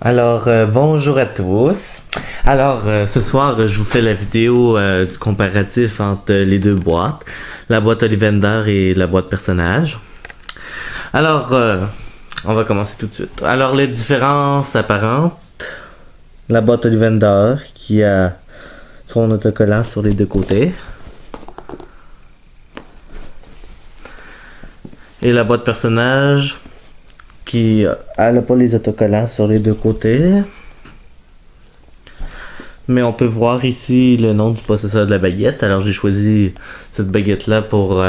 Bonjour à tous. Ce soir, je vous fais la vidéo du comparatif entre les deux boîtes, la boîte Ollivander et la boîte personnage. On va commencer tout de suite. Alors, les différences apparentes, la boîte Ollivander qui a son autocollant sur les deux côtés. Et la boîte personnage qui n'a pas les autocollants sur les deux côtés. Mais on peut voir ici le nom du possesseur de la baguette. Alors j'ai choisi cette baguette là pour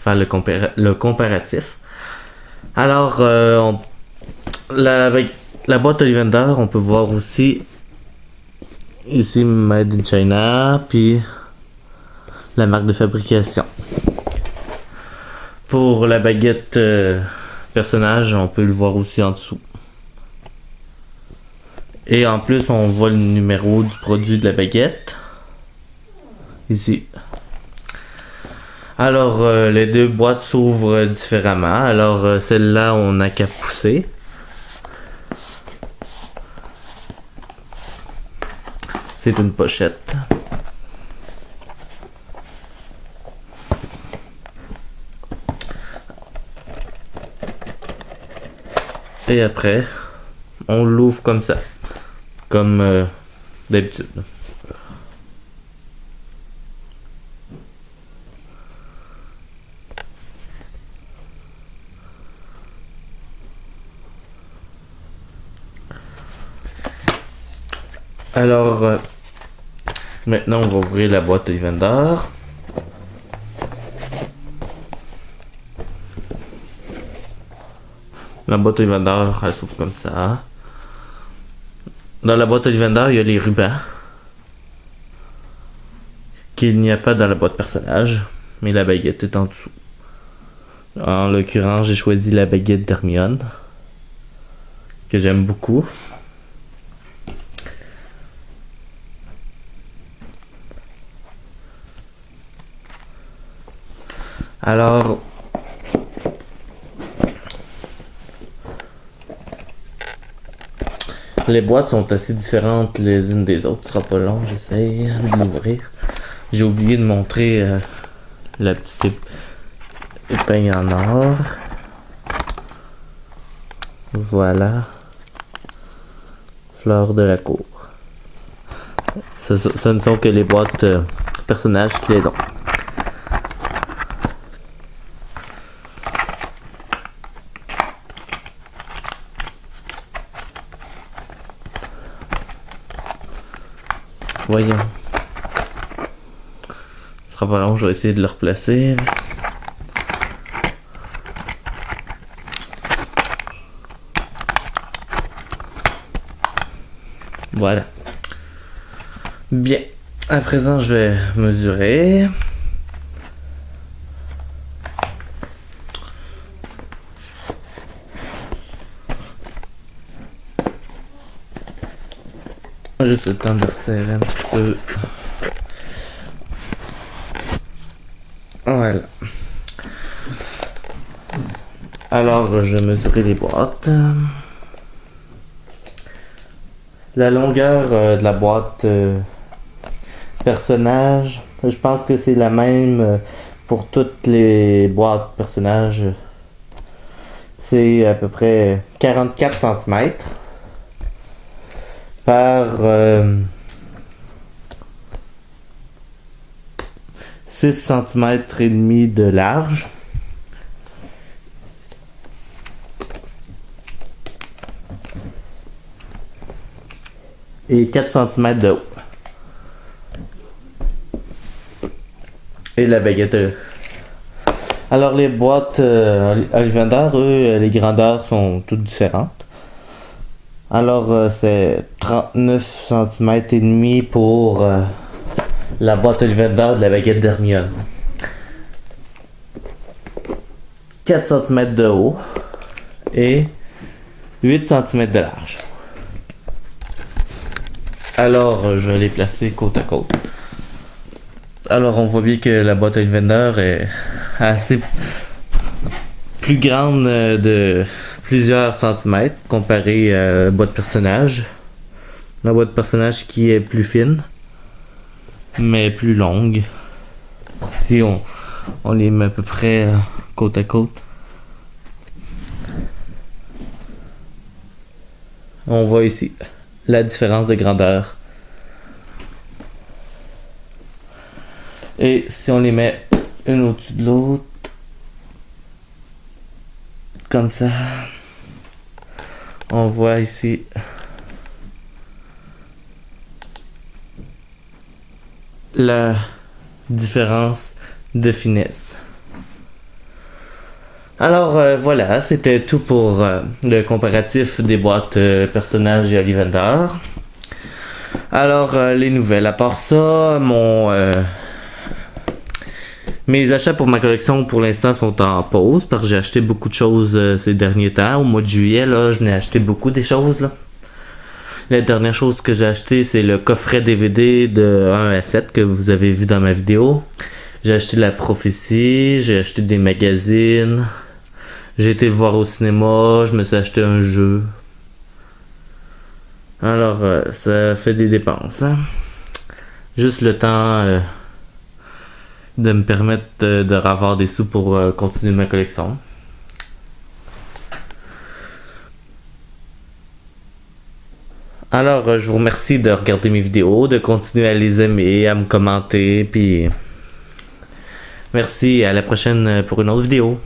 faire le comparatif. La boîte Ollivander, on peut voir aussi ici Made in China, puis la marque de fabrication. Pour la baguette personnage, on peut le voir aussi en dessous. Et en plus, on voit le numéro du produit de la baguette. Ici. Les deux boîtes s'ouvrent différemment. Celle-là, on n'a qu'à pousser. C'est une pochette. Et après, on l'ouvre comme ça. Comme d'habitude. Maintenant on va ouvrir la boîte Ollivander. La boîte Ollivander, elle s'ouvre comme ça. Dans la boîte Ollivander, il y a les rubans qu'il n'y a pas dans la boîte personnage, mais la baguette est en dessous. En l'occurrence, j'ai choisi la baguette d'Hermione, que j'aime beaucoup. Les boîtes sont assez différentes les unes des autres. Ce sera pas long, j'essaye de l'ouvrir. J'ai oublié de montrer la petite épingle en or. Voilà. Fleur de la cour. Ce ne sont que les boîtes personnages qui les ont. Voyons. Ce sera pas long, je vais essayer de le replacer. Voilà. Bien. À présent, je vais mesurer. Juste le temps de resserrer un petit peu. Voilà. Je vais mesurer les boîtes. La longueur de la boîte personnage, je pense que c'est la même pour toutes les boîtes personnages. C'est à peu près 44 cm. Par 6 cm et demi de large. Et 4 cm de haut. Et la baguette. Les boîtes Ollivander, eux, les grandeurs sont toutes différentes. C'est 39 cm et demi pour la boîte Ollivander de la baguette d'Hermione. 4 cm de haut et 8 cm de large. Je vais les placer côte à côte. On voit bien que la boîte Ollivander est assez plus grande plusieurs centimètres comparé à la boîte personnage. La boîte personnage qui est plus fine, mais plus longue. Si on les met à peu près côte à côte, on voit ici la différence de grandeur. Et si on les met une au-dessus de l'autre, comme ça, on voit ici la différence de finesse. Alors voilà, c'était tout pour le comparatif des boîtes personnages et Ollivander. Alors les nouvelles, à part ça, mes achats pour ma collection pour l'instant sont en pause parce que j'ai acheté beaucoup de choses ces derniers temps. Au mois de juillet, là, je n'ai acheté beaucoup des choses là. La dernière chose que j'ai acheté, c'est le coffret DVD de 1 à 7 que vous avez vu dans ma vidéo. J'ai acheté La Prophétie, j'ai acheté des magazines, j'ai été voir au cinéma, je me suis acheté un jeu. Alors, ça fait des dépenses, hein? Juste le temps de me permettre de ravoir des sous pour continuer ma collection. Alors, je vous remercie de regarder mes vidéos, de continuer à les aimer, à me commenter, puis merci, à la prochaine pour une autre vidéo.